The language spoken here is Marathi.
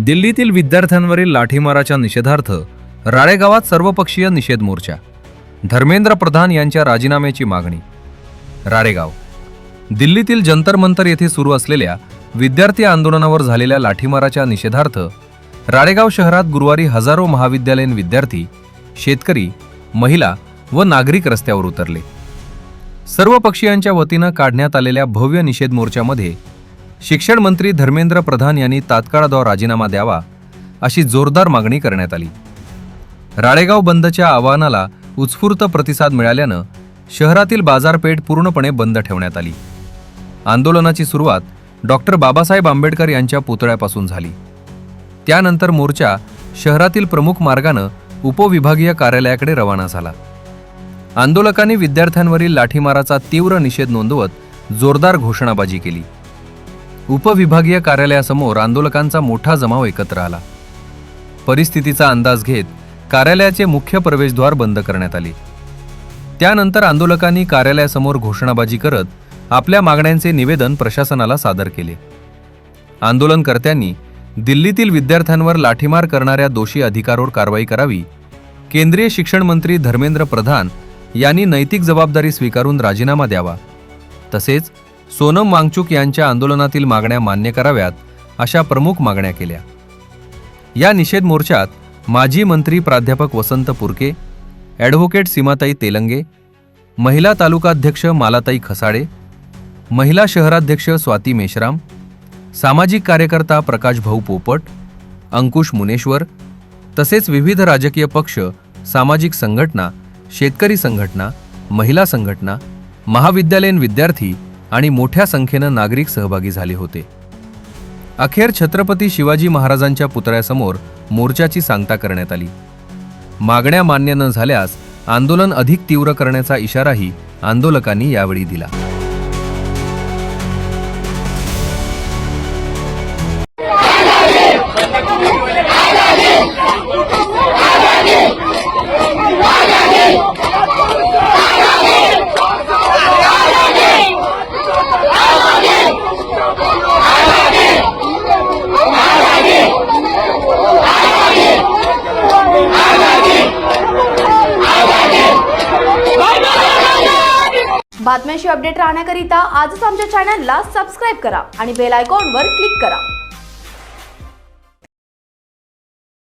दिल्लीतील विद्यार्थ्यांवरील लाठीमाराच्या निषेधार्थ राळेगावात सर्वपक्षीय निषेध मोर्चा. धर्मेंद्र प्रधान यांच्या राजीनाम्याची मागणी. राळेगाव. दिल्लीतील जंतर मंतर येथे सुरू असलेल्या विद्यार्थी आंदोलनावर झालेल्या लाठीमाराच्या निषेधार्थ राळेगाव शहरात गुरुवारी हजारो महाविद्यालयीन विद्यार्थी, शेतकरी, महिला व नागरिक रस्त्यावर उतरले. सर्व पक्षीयांच्या वतीनं काढण्यात आलेल्या भव्य निषेध मोर्चामध्ये शिक्षण मंत्री धर्मेंद्र प्रधान यांनी तात्काळ राजीनामा द्यावा अशी जोरदार मागणी करण्यात आली. राळेगाव बंदच्या आवाहनाला उत्स्फूर्त प्रतिसाद मिळाल्यानं शहरातील बाजारपेठ पूर्णपणे बंद ठेवण्यात आली. आंदोलनाची सुरुवात डॉक्टर बाबासाहेब आंबेडकर यांच्या पुतळ्यापासून झाली. त्यानंतर मोर्चा शहरातील प्रमुख मार्गानं उपविभागीय कार्यालयाकडे रवाना झाला. आंदोलकांनी विद्यार्थ्यांवरील लाठीमाराचा तीव्र निषेध नोंदवत जोरदार घोषणाबाजी केली. उपविभागीय कार्यालयासमोर आंदोलकांचा मोठा जमाव एकत्र आला. परिस्थितीचा अंदाज घेत कार्यालयाचे मुख्य प्रवेशद्वार बंद करण्यात आले. त्यानंतर आंदोलकांनी कार्यालयासमोर घोषणाबाजी करत आपल्या मागण्यांचे निवेदन प्रशासनाला सादर केले. आंदोलनकर्त्यांनी दिल्लीतील विद्यार्थ्यांवर लाठीमार करणाऱ्या दोषी अधिकाऱ्यांवर कारवाई करावी, केंद्रीय शिक्षण मंत्री धर्मेंद्र प्रधान यांनी नैतिक जबाबदारी स्वीकारून राजीनामा द्यावा, तसेच सोनम वांगचुक यांच्या आंदोलनातील मागण्या मान्य कराव्यात अशा प्रमुख मागण्या केल्या. या निषेध मोर्चात माजी मंत्री प्राध्यापक वसंत पुरके, ॲडव्होकेट सीमाताई तेलंगे, महिला तालुकाध्यक्ष मालाताई खसाडे, महिला शहराध्यक्ष स्वाती मेश्राम, सामाजिक कार्यकर्ता प्रकाश भाऊ पोपट, अंकुश मुनेश्वर तसेच विविध राजकीय पक्ष, सामाजिक संघटना, शेतकरी संघटना, महिला संघटना, महाविद्यालयीन विद्यार्थी आणि मोठ्या संख्येनं नागरिक सहभागी झाले होते. अखेर छत्रपती शिवाजी महाराजांच्या पुतळ्यासमोर मोर्चाची सांगता करण्यात आली. मागण्या मान्य न झाल्यास आंदोलन अधिक तीव्र करण्याचा इशाराही आंदोलकांनी यावेळी दिला. बातम्यांशी अपडेट राहण्याकरिता आजच आमच्या चॅनलला सबस्क्राइब करा आणि बेल आयकॉनवर क्लिक करा.